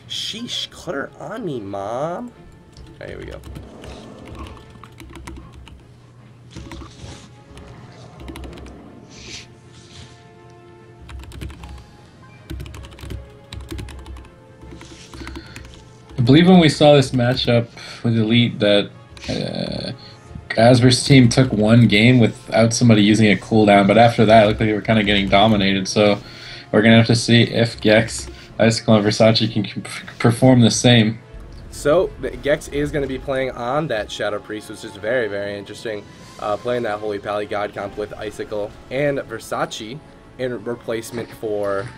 Sheesh, clutter on me, mom. Okay, here we go. I believe when we saw this matchup with Elite that Asbur's team took one game without somebody using a cooldown, but after that it looked like they were kind of getting dominated, so we're going to have to see if Gekz, Icicle, and Versache can perform the same. So, Gekz is going to be playing on that Shadow Priest, which is very, very interesting. Playing that Holy Pally GodComp with Icicle and Versache in replacement for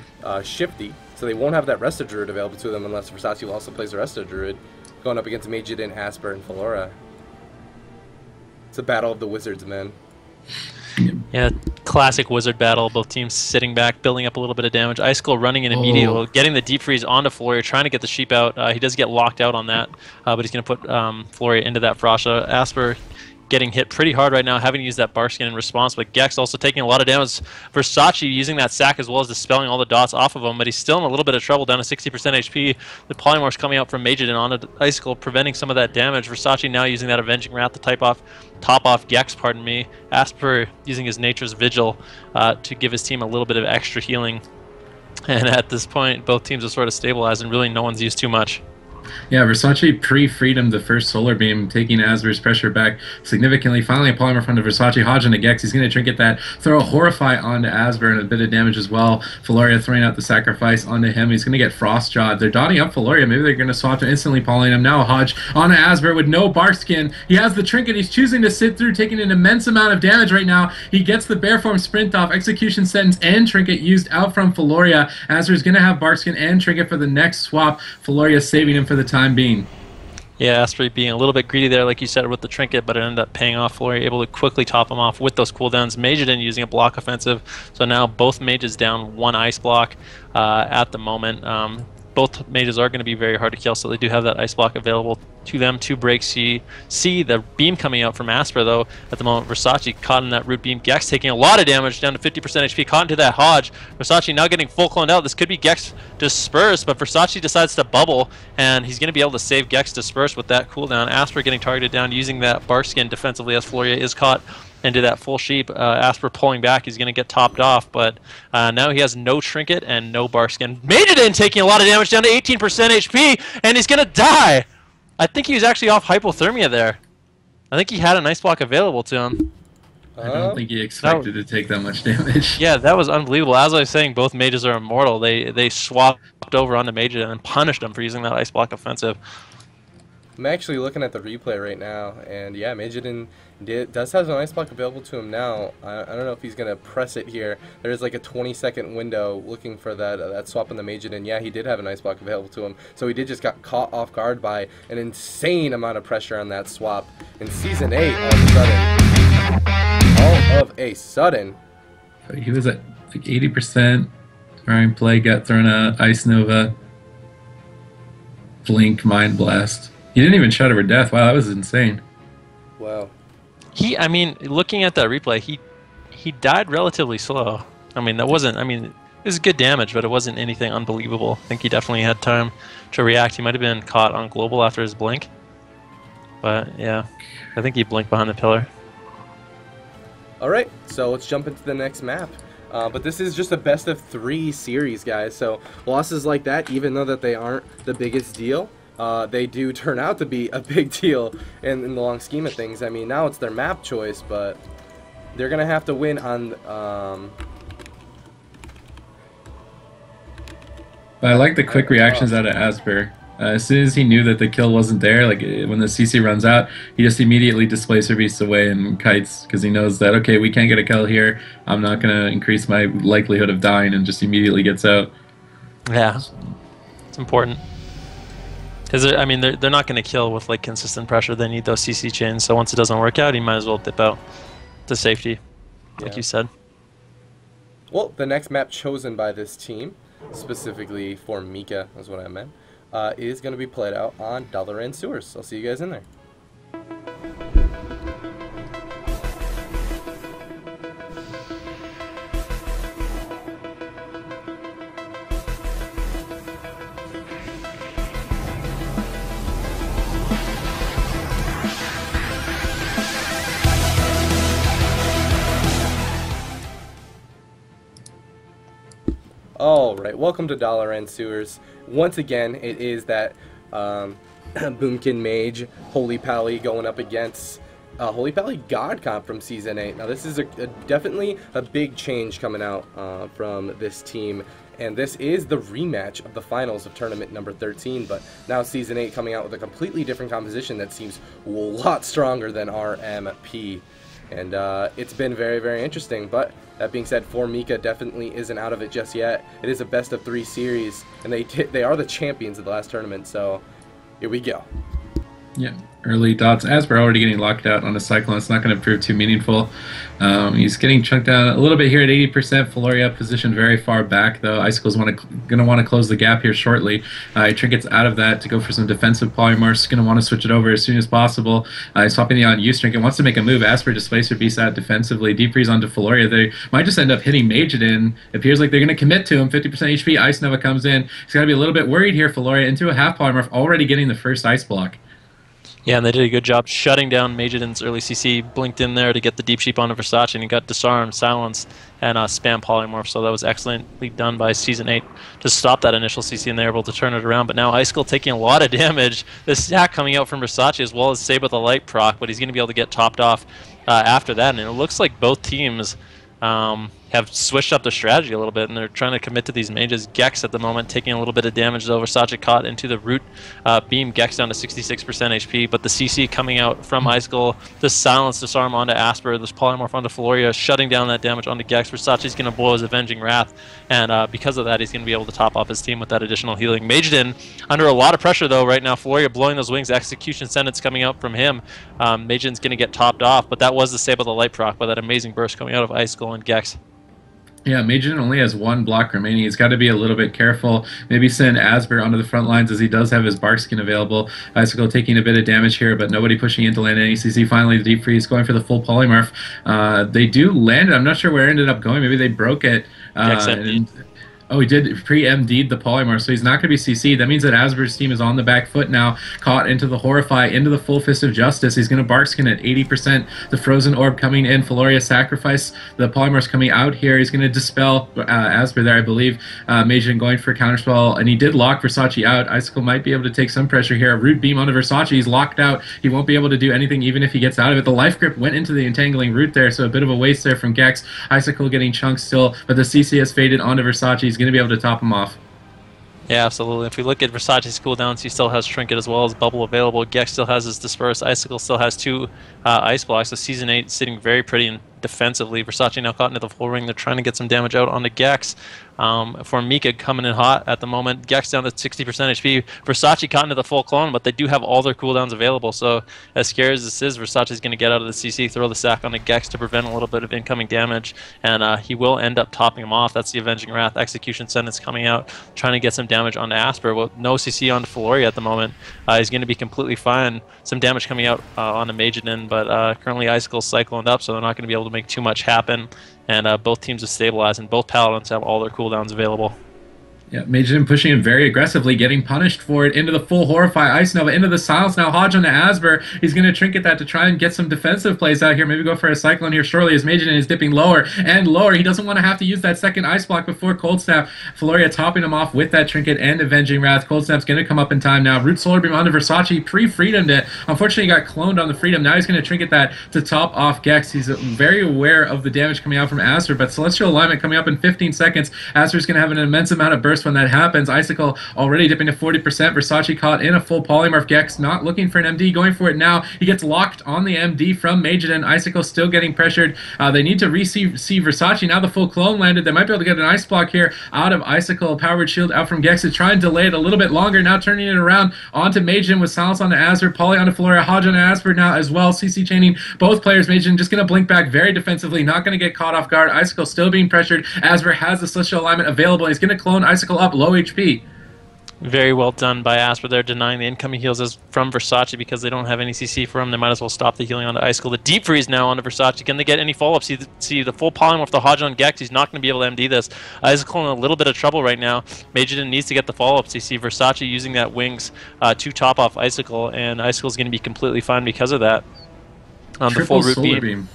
Shifty. So they won't have that Resto Druid available to them unless Versace also plays the Resto Druid, going up against Mageiden, Asbur, and Feorea. It's a battle of the wizards, man. Yeah, classic wizard battle. Both teams sitting back, building up a little bit of damage. Icicle running in immediately, getting the deep freeze onto Feorea, trying to get the sheep out. He does get locked out on that, but he's going to put Feorea into that Versache. Asbur getting hit pretty hard right now, having to use that Barskin in response, but Gekz also taking a lot of damage. Versace using that sack as well as dispelling all the dots off of him, but he's still in a little bit of trouble, down to 60% HP. The Polymorph's coming out from Mageiden onto Icicle, preventing some of that damage. Versace now using that Avenging Wrath to top off Gekz, pardon me. Asbur using his Nature's Vigil to give his team a little bit of extra healing. And at this point, both teams are sort of stabilized, and really no one's used too much. Yeah, Versace pre-freedomed the first Solar Beam, taking Asbur's pressure back significantly. Finally, a Polymorph onto Versace, Hodge into Gekz. He's going to trinket that, throw a Horrify onto Asbur, and a bit of damage as well. Feorea throwing out the Sacrifice onto him. He's going to get Frostjawed. They're dotting up Feorea. Maybe they're going to swap to instantly Polying him. Now Hodge onto Asbur with no Barskin. He has the trinket. He's choosing to sit through, taking an immense amount of damage right now. He gets the Bear Form Sprint off, Execution Sentence, and trinket used out from Feorea. Asbur's going to have Barskin and trinket for the next swap. Feorea saving him for the time being. Yeah, Asbur being a little bit greedy there, like you said, with the trinket, but it ended up paying off. Feorea able to quickly top him off with those cooldowns. Mageiden using a block offensive, so now both mages down one ice block at the moment. Both mages are going to be very hard to kill, so they do have that ice block available to them to break. See the beam coming out from Asbur, though, at the moment. Versace caught in that root beam. Gekz taking a lot of damage, down to 50% HP, caught into that Hodge. Versace now getting full cloned out. This could be Gekz dispersed, but Versace decides to bubble, and he's going to be able to save Gekz dispersed with that cooldown. Asbur getting targeted down, using that Barskin defensively as Feorea is caught into that full sheep. Asbur pulling back, he's going to get topped off, but now he has no trinket and no Barskin. Mageiden taking a lot of damage, down to 18% HP, and he's going to die. I think he was actually off hypothermia there. I think he had an ice block available to him. I don't think he expected to take that much damage. Yeah, that was unbelievable. As I was saying, both mages are immortal. They swapped over onto Mageiden and punished him for using that ice block offensive. I'm actually looking at the replay right now, and yeah, Mageiden does have an ice block available to him now. I don't know if he's going to press it here. There's like a 20-second window looking for that swap in the Mageiden. Yeah, he did have an ice block available to him, so he did just got caught off guard by an insane amount of pressure on that swap. In Season 8, all of a sudden, He was at like 80%. Ryan Play got thrown out. Ice Nova. Blink, Mind Blast. He didn't even Shadow or Death. Wow, that was insane. Wow. I mean, looking at that replay, he died relatively slow. I mean, it was good damage, but it wasn't anything unbelievable. I think he definitely had time to react. He might have been caught on global after his blink. But yeah, I think he blinked behind the pillar. Alright, so let's jump into the next map. But this is just a best of 3 series, guys. So losses like that, even though that they aren't the biggest deal, they do turn out to be a big deal in the long scheme of things. I mean, now it's their map choice, but they're going to have to win on... But I like the quick reactions out of Asbur. As soon as he knew that the kill wasn't there, like when the CC runs out, he just immediately Displacer Beasts away and kites, because he knows that, okay, we can't get a kill here, I'm not going to increase my likelihood of dying, and just immediately gets out. Yeah, it's important. Because I mean, they're not going to kill with like consistent pressure. They need those CC chains. So once it doesn't work out, he might as well dip out to safety, like you said. Well, the next map chosen by this team, specifically for mecah, is what I meant, is going to be played out on Dalaran Sewers. I'll see you guys in there. Alright, welcome to Dalaran Sewers. Once again, it is that Boomkin Mage, RMPally going up against RMPally GodComp from Season 8. Now this is definitely a big change coming out from this team, and this is the rematch of the finals of tournament number 13, but now Season 8 coming out with a completely different composition that seems a lot stronger than RMP. And it's been very, very interesting. But that being said, for mecah definitely isn't out of it just yet. It is a best-of-3 series, and they are the champions of the last tournament. So here we go. Yeah, early dots. Asbur already getting locked out on a Cyclone. It's not going to prove too meaningful. He's getting chunked down a little bit here at 80%. Felorea positioned very far back, though. Icicle's going to want to close the gap here shortly. He trinkets out of that to go for some defensive polymorphs. Going to want to switch it over as soon as possible. He's swapping the on use trinket. Wants to make a move. Asbur Displacer beats out defensively. Deep freeze onto Felorea. They might just end up hitting Mageiden. It appears like they're going to commit to him. 50% HP. Ice Nova comes in. He's got to be a little bit worried here. Felorea into a half polymorph, already getting the first ice block. Yeah, and they did a good job shutting down Mageiden's early CC, blinked in there to get the Deep Sheep onto Versache, and he got disarmed, silenced, and spam polymorph, so that was excellently done by Season 8 to stop that initial CC, and they were able to turn it around. But now Icicle taking a lot of damage. The stack coming out from Versache as well as Saber the Light proc, but he's going to be able to get topped off after that, and it looks like both teams have switched up their strategy a little bit, and they're trying to commit to these mages. Gekz at the moment taking a little bit of damage, though. Versache caught into the root beam. Gekz down to 66% HP, but the CC coming out from Icicle, the silence disarm onto Asbur, this polymorph onto Felorea, shutting down that damage onto Gekz. Versace's going to blow his Avenging Wrath, and because of that, he's going to be able to top off his team with that additional healing. Mageiden under a lot of pressure, though, right now. Felorea blowing those wings, execution sentence coming out from him. Mageiden's going to get topped off, but that was the Sable the Light proc by that amazing burst coming out of Icicle and Gekz. Yeah, Mageiden only has one block remaining. He's got to be a little bit careful. Maybe send Asbur onto the front lines as he does have his bark skin available. Icicle taking a bit of damage here, but nobody pushing in to land any CC. Finally, the Deep Freeze going for the full polymorph. They do land it. I'm not sure where it ended up going. Maybe they broke it. Oh, he did pre-MD'd the polymorph, so he's not going to be CC'd. That means that Asbur's team is on the back foot now, caught into the Horrify, into the full Fist of Justice. He's going to Barkskin at 80%. The Frozen Orb coming in. Felorea sacrifice. The polymorph's coming out here. He's going to dispel Asbur there, I believe. Mageiden going for counterspell, and he did lock Versace out. Icicle might be able to take some pressure here. Root Beam onto Versace. He's locked out. He won't be able to do anything even if he gets out of it. The Life Grip went into the entangling root there, so a bit of a waste there from Gekz. Icicle getting chunks still, but the CC has faded onto Versace. He's going to be able to top him off. Yeah, absolutely. If we look at Versace's cooldowns, he still has Trinket as well as Bubble available. Gekz still has his Disperse. Icicle still has 2 Ice Blocks. So Season 8 sitting very pretty and defensively. Versace now caught into the full ring. They're trying to get some damage out onto Gekz. For mecah coming in hot at the moment. Gekz down to 60% HP. Versace caught into the full clone, but they do have all their cooldowns available. So as scary as this is, Versace's going to get out of the CC, throw the sack onto Gekz to prevent a little bit of incoming damage, and he will end up topping him off. That's the Avenging Wrath. Execution Sentence coming out, trying to get some damage onto Asbur. With no CC onto Felorea at the moment, he's going to be completely fine. Some damage coming out on the Mageiden, but currently Icicle's cycloned up, so they're not going to be able to make too much happen. And both teams have stabilized, and both Paladins have all their cooldowns available. Yeah, Mageiden pushing him very aggressively, getting punished for it into the full Horrify Ice Nova, into the Silence now. Hodge onto Asbur. He's going to trinket that to try and get some defensive plays out here. Maybe go for a Cyclone here shortly as Mageiden is dipping lower and lower. He doesn't want to have to use that second Ice Block before Cold Snap. Felorea topping him off with that trinket and Avenging Wrath. Cold Snap's going to come up in time now. Root Solar Beam onto Versace. Pre-freedomed it. Unfortunately, he got cloned on the Freedom. Now he's going to trinket that to top off Gekz. He's very aware of the damage coming out from Asbur, but Celestial Alignment coming up in 15 seconds. Asbur's going to have an immense amount of burst burst when that happens. Icicle already dipping to 40%. Versace caught in a full polymorph. Gekz not looking for an MD, going for it now. He gets locked on the MD from Mageiden. Icicle still getting pressured. They need to see Versace. Now the full clone landed. They might be able to get an ice block here out of Icicle. Powered shield out from Gekz to try and delay it a little bit longer. Now turning it around onto Mageiden with silence onto Asbur. Poly onto Felorea. Nahj on Asbur now as well. CC chaining both players. Mageiden just going to blink back very defensively. Not going to get caught off guard. Icicle still being pressured. Asbur has the celestial alignment available. He's going to clone Icicle up low HP. Very well done by Asbur there, denying the incoming heals from Versace because they don't have any CC for him. They might as well stop the healing onto Icicle. The deep freeze now onto Versace. Can they get any follow-up? See the full polymorph, the Nahj on Gekz. He's not going to be able to MD this. Icicle in a little bit of trouble right now. Mageiden needs to get the follow-ups. You see Versace using that wings to top off Icicle, and Icicle's going to be completely fine because of that. The full root beam.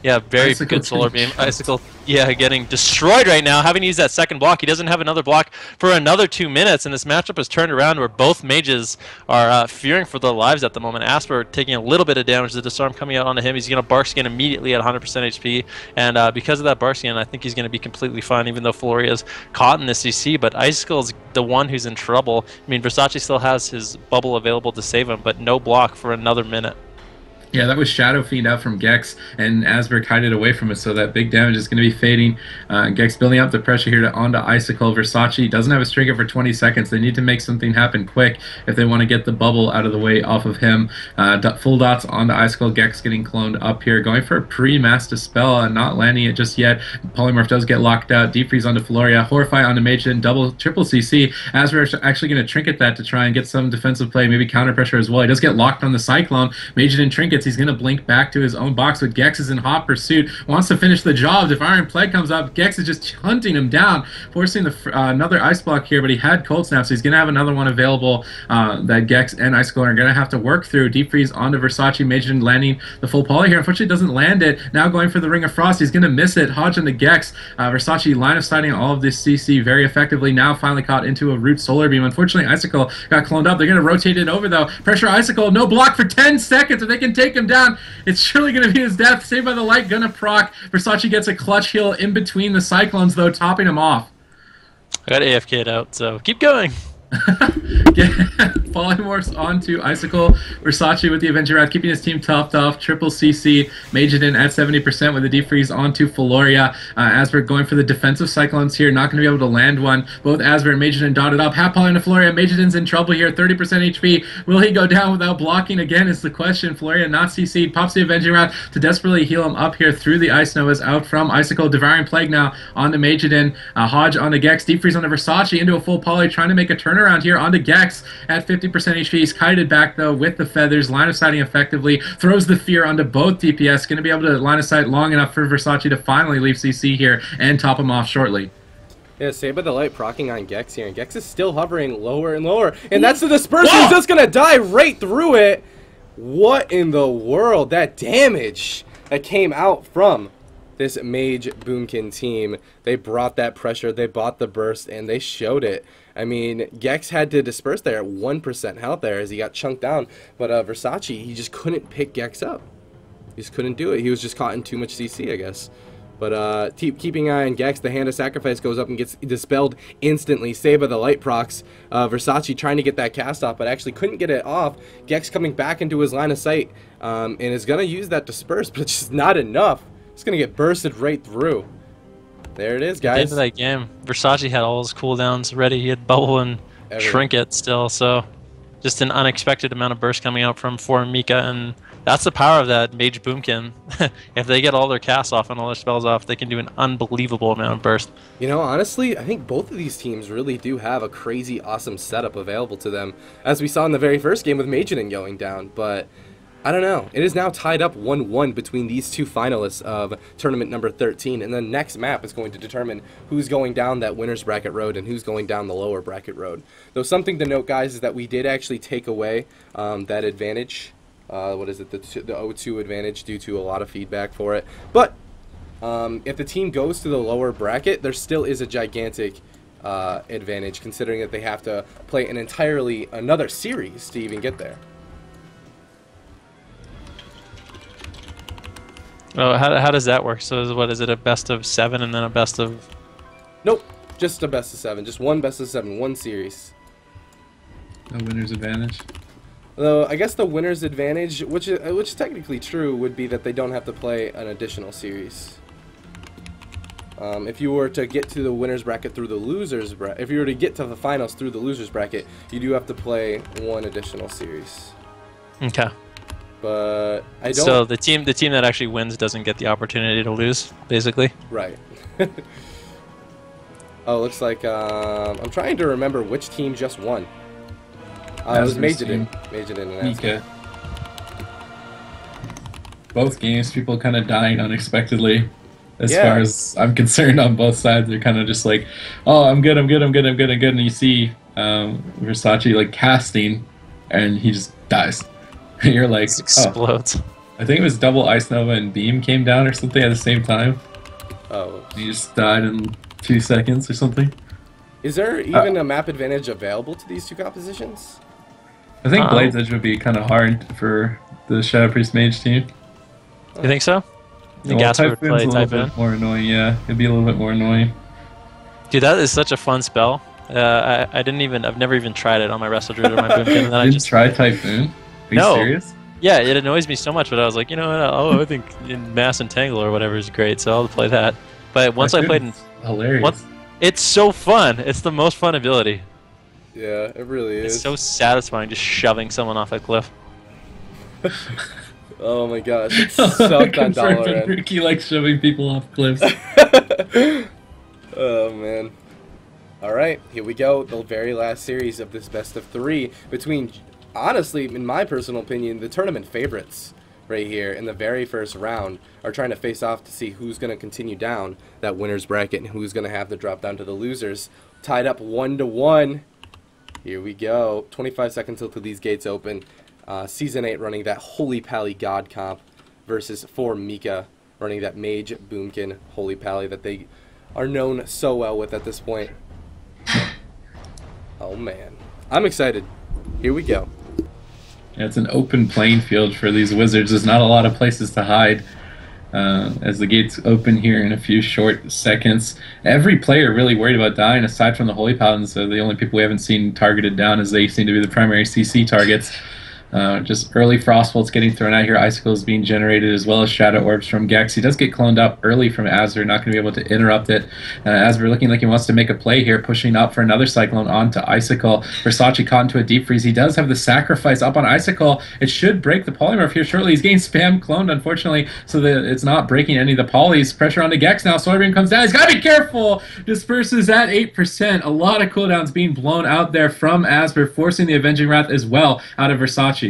Yeah, very Icicle good solar beam. Icicle, yeah, getting destroyed right now. Having used that second block, he doesn't have another block for another 2 minutes, and this matchup has turned around where both mages are fearing for their lives at the moment. Asbur taking a little bit of damage. The disarm coming out onto him. He's going to bark skin immediately at 100% HP, and because of that bark skin, I think he's going to be completely fine, even though Felorea is caught in the CC, but Icicle's the one who's in trouble. I mean, Versace still has his bubble available to save him, but no block for another minute. Yeah, that was Shadow Fiend out from Gekz, and Asbur kited away from it, so that big damage is going to be fading. Gekz building up the pressure here onto Icicle. Versace doesn't have a trigger for 20 seconds. They need to make something happen quick if they want to get the bubble out of the way off of him. Full dots onto Icicle. Gekz getting cloned up here, going for a pre-mass dispel and not landing it just yet. Polymorph does get locked out. Deep freeze onto Felorea. Horrify onto Mageiden. Triple CC. Asbur actually going to trinket that to try and get some defensive play, maybe counter pressure as well. He does get locked on the Cyclone. Mageiden trinkets. He's going to blink back to his own box, but Gekz is in hot pursuit, wants to finish the job. If RMPally comes up, Gekz is just hunting him down, forcing another ice block here, but he had cold snap, so he's going to have another one available that Gekz and Icicle are going to have to work through. Deep freeze onto Versace. Mageiden landing the full poly here. Unfortunately, doesn't land it. Now going for the Ring of Frost. He's going to miss it. Nahj on the Gekz. Versace line of sighting all of this CC very effectively. Now finally caught into a root solar beam. Unfortunately, Icicle got cloned up. They're going to rotate it over, though. Pressure Icicle. No block for 10 seconds. If they can take him down, it's surely going to be his death. Saved by the light, gonna proc. Versace gets a clutch heal in between the Cyclones, though, topping him off. I got AFK'd out, so keep going. Polymorphs onto Icicle. Versace with the Avenger Rat, keeping his team topped off. Triple CC. Mageiden at 70% with the deep freeze onto Felorea. Asbur going for the defensive Cyclones here. Not going to be able to land one. Both Asbur and Mageiden dotted up. Half poly into Felorea. Mageiden's in trouble here. 30% HP. Will he go down without blocking again is the question. Felorea not CC'd. Pops the Avenger Rat to desperately heal him up here through the Ice Novas out from Icicle. Devouring Plague now onto Mageiden. Nahj onto Gekz. Deep freeze onto Versace into a full poly. Trying to make a turnaround here onto Gekz at 50% HP. He's kited back though with the feathers, line of sighting effectively, throws the fear onto both DPS, going to be able to line of sight long enough for Versace to finally leave CC here and top him off shortly. Yeah, Saved by the Light procking on Gekz here, and Gekz is still hovering lower and lower, and that's the dispersion. He's just going to die right through it. What in the world? That damage that came out from this Mage Boomkin team. They brought that pressure, they bought the burst, and they showed it. I mean, Gekz had to disperse there at 1% health there as he got chunked down, but Versace, he just couldn't pick Gekz up. He just couldn't do it. He was just caught in too much CC, I guess. But keeping an eye on Gekz, the Hand of Sacrifice goes up and gets dispelled instantly. Saved by the Light procs. Versace trying to get that cast off, but actually couldn't get it off. Gekz coming back into his line of sight and is going to use that disperse, but it's just not enough. It's going to get bursted right through. There it is, guys. At the end of that game, Versace had all his cooldowns ready. He had Bubble and Trinket still, so just an unexpected amount of burst coming out from mecah, and that's the power of that Mage Boomkin. If they get all their casts off and all their spells off, they can do an unbelievable amount of burst. You know, honestly, I think both of these teams really do have a crazy awesome setup available to them, as we saw in the very first game with Mageiden going down, but I don't know. It is now tied up 1-1 between these two finalists of tournament number 13, and the next map is going to determine who's going down that winner's bracket road and who's going down the lower bracket road. Though something to note, guys, is that we did actually take away that advantage. What is it? The 0-2 advantage due to a lot of feedback for it. But if the team goes to the lower bracket, there still is a gigantic advantage, considering that they have to play an entirely another series to even get there. Oh, how does that work? So what is it, a best of 7 and then a best of... Nope. Just a best of 7. Just one best of 7. One series. No winner's advantage. Though I guess the winner's advantage, which is technically true, would be that they don't have to play an additional series. If you were to get to the winner's bracket through the loser's bracket, if you were to get to the finals through the loser's bracket, you do have to play one additional series. Okay. But I don't. So the team that actually wins doesn't get the opportunity to lose, basically. Right. Oh, looks like I'm trying to remember which team just won. It was Mageiden. Mageiden and Mecah. Both games, people kind of dying unexpectedly. As far as I'm concerned, on both sides, they're kind of just like, "Oh, I'm good, I'm good, I'm good, I'm good, I'm good," and you see Versache like casting, and he just dies. And you're like, it explodes. Oh. I think it was double Ice Nova and Beam came down or something at the same time. Oh. He just died in 2 seconds or something. Is there even a map advantage available to these two compositions? I think Blade's Edge would be kind of hard for the Shadow Priest Mage team. You think so? I think Asbur would play a little bit more annoying, yeah. It'd be a little bit more annoying. Dude, that is such a fun spell. I've never even tried it on my Wrestle Druid or my Boomkin. And then I just try Typhoon? Are you serious? Yeah, it annoys me so much, but I was like, you know what? I think in Mass Entangle or whatever is great, so I'll play that. But once I played in... Hilarious. It's so fun. It's the most fun ability. Yeah, it really is. It's so satisfying just shoving someone off a cliff. Oh my gosh, it's sucked on Dollar. Ricky likes shoving people off cliffs. Oh man. Alright, here we go. The very last series of this best of 3 between, honestly, in my personal opinion, the tournament favorites right here in the very first round are trying to face off to see who's going to continue down that winner's bracket and who's going to have to drop down to the losers. Tied up 1-1. Here we go. 25 seconds until these gates open. Season 8 running that RMPally GodComp versus 4 Mecah running that Mage Boomkin RMPally that they are known so well with at this point. Oh man. I'm excited. Here we go. Yeah, it's an open playing field for these wizards. There's not a lot of places to hide as the gates open here in a few short seconds. Every player really worried about dying aside from the Holy Paladins. So the only people we haven't seen targeted down as they seem to be the primary CC targets. Just early Frostbolts getting thrown out here. Icicle is being generated as well as Shadow Orbs from Gekz. He does get cloned up early from Asbur, not going to be able to interrupt it. Asbur looking like he wants to make a play here, pushing up for another Cyclone onto Icicle. Versache caught into a deep freeze. He does have the sacrifice up on Icicle. It should break the polymorph here shortly. He's getting spam cloned, unfortunately, so that it's not breaking any of the polys. Pressure onto Gekz now. Solarbeam comes down. He's got to be careful. Disperses at 8%. A lot of cooldowns being blown out there from Asbur, forcing the Avenging Wrath as well out of Versache.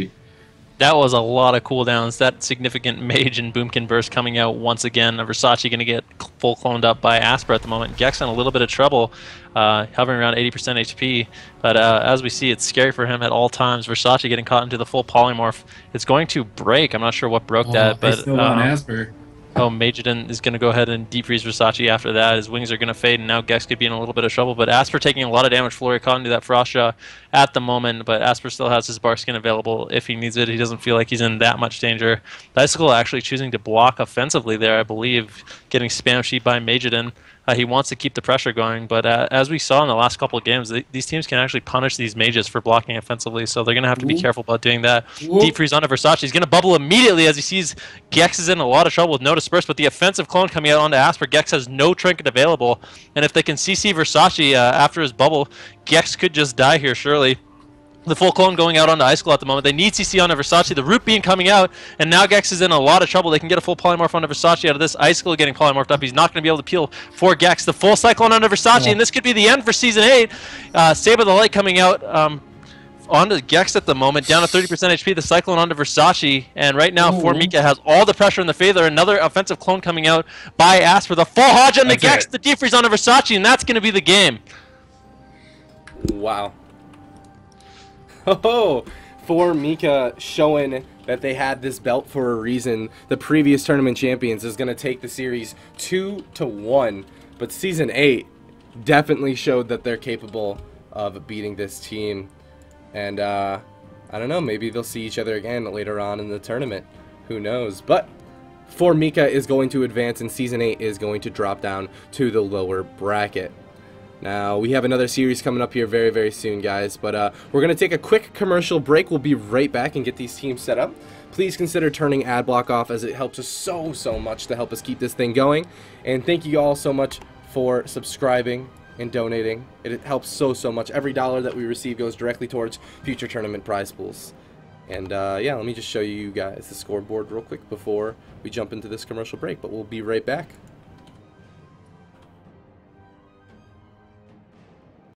That was a lot of cooldowns. That significant Mage and Boomkin burst coming out once again. Versache going to get full cloned up by Asbur at the moment. Gekz in a little bit of trouble, hovering around 80% HP. But as we see, it's scary for him at all times. Versache getting caught into the full polymorph. It's going to break. I'm not sure what broke that, but still on Asbur. Oh, Mageiden is going to go ahead and deep freeze Versache after that. His wings are going to fade, and now Gekz could be in a little bit of trouble. But Asbur taking a lot of damage. Felorea caught into that Frost Jaw at the moment, but Asbur still has his Bark Skin available if he needs it. He doesn't feel like he's in that much danger. Icicle actually choosing to block offensively there, I believe, getting spam sheet by Mageiden. He wants to keep the pressure going, but as we saw in the last couple of games, these teams can actually punish these mages for blocking offensively, so they're going to have to be careful about doing that. Deep freeze onto Versache. He's going to bubble immediately as he sees Gekz is in a lot of trouble with no disperse, but the offensive clone coming out onto Asbur. Gekz has no trinket available, and if they can CC Versache after his bubble, Gekz could just die here, surely. The full clone going out onto Icicle at the moment. They need CC onto Versache. The root beam coming out, and now Gekz is in a lot of trouble. They can get a full polymorph onto Versache out of this. Icicle getting polymorphed up. He's not going to be able to peel for Gekz. The full Cyclone onto Versache, and this could be the end for Season 8. Saber the Light coming out onto Gekz at the moment, down to 30% HP. The Cyclone onto Versache, and right now, 4 Mecah has all the pressure in the favor. Another offensive clone coming out by Asbur. The full Hodge on the Gekz, the defreeze onto Versache, and that's going to be the game. Wow. Oh, 4 Mecah showing that they had this belt for a reason. The previous tournament champions is going to take the series 2-1, but Season 8 definitely showed that they're capable of beating this team. And I don't know, maybe they'll see each other again later on in the tournament. Who knows? But 4 Mecah is going to advance, and Season 8 is going to drop down to the lower bracket. Now, we have another series coming up here very, very soon, guys. But we're going to take a quick commercial break. We'll be right back and get these teams set up. Please consider turning ad block off, as it helps us so much to help us keep this thing going. And thank you all so much for subscribing and donating. It helps so much. Every dollar that we receive goes directly towards future tournament prize pools. And yeah, let me just show you guys the scoreboard real quick before we jump into this commercial break. But we'll be right back.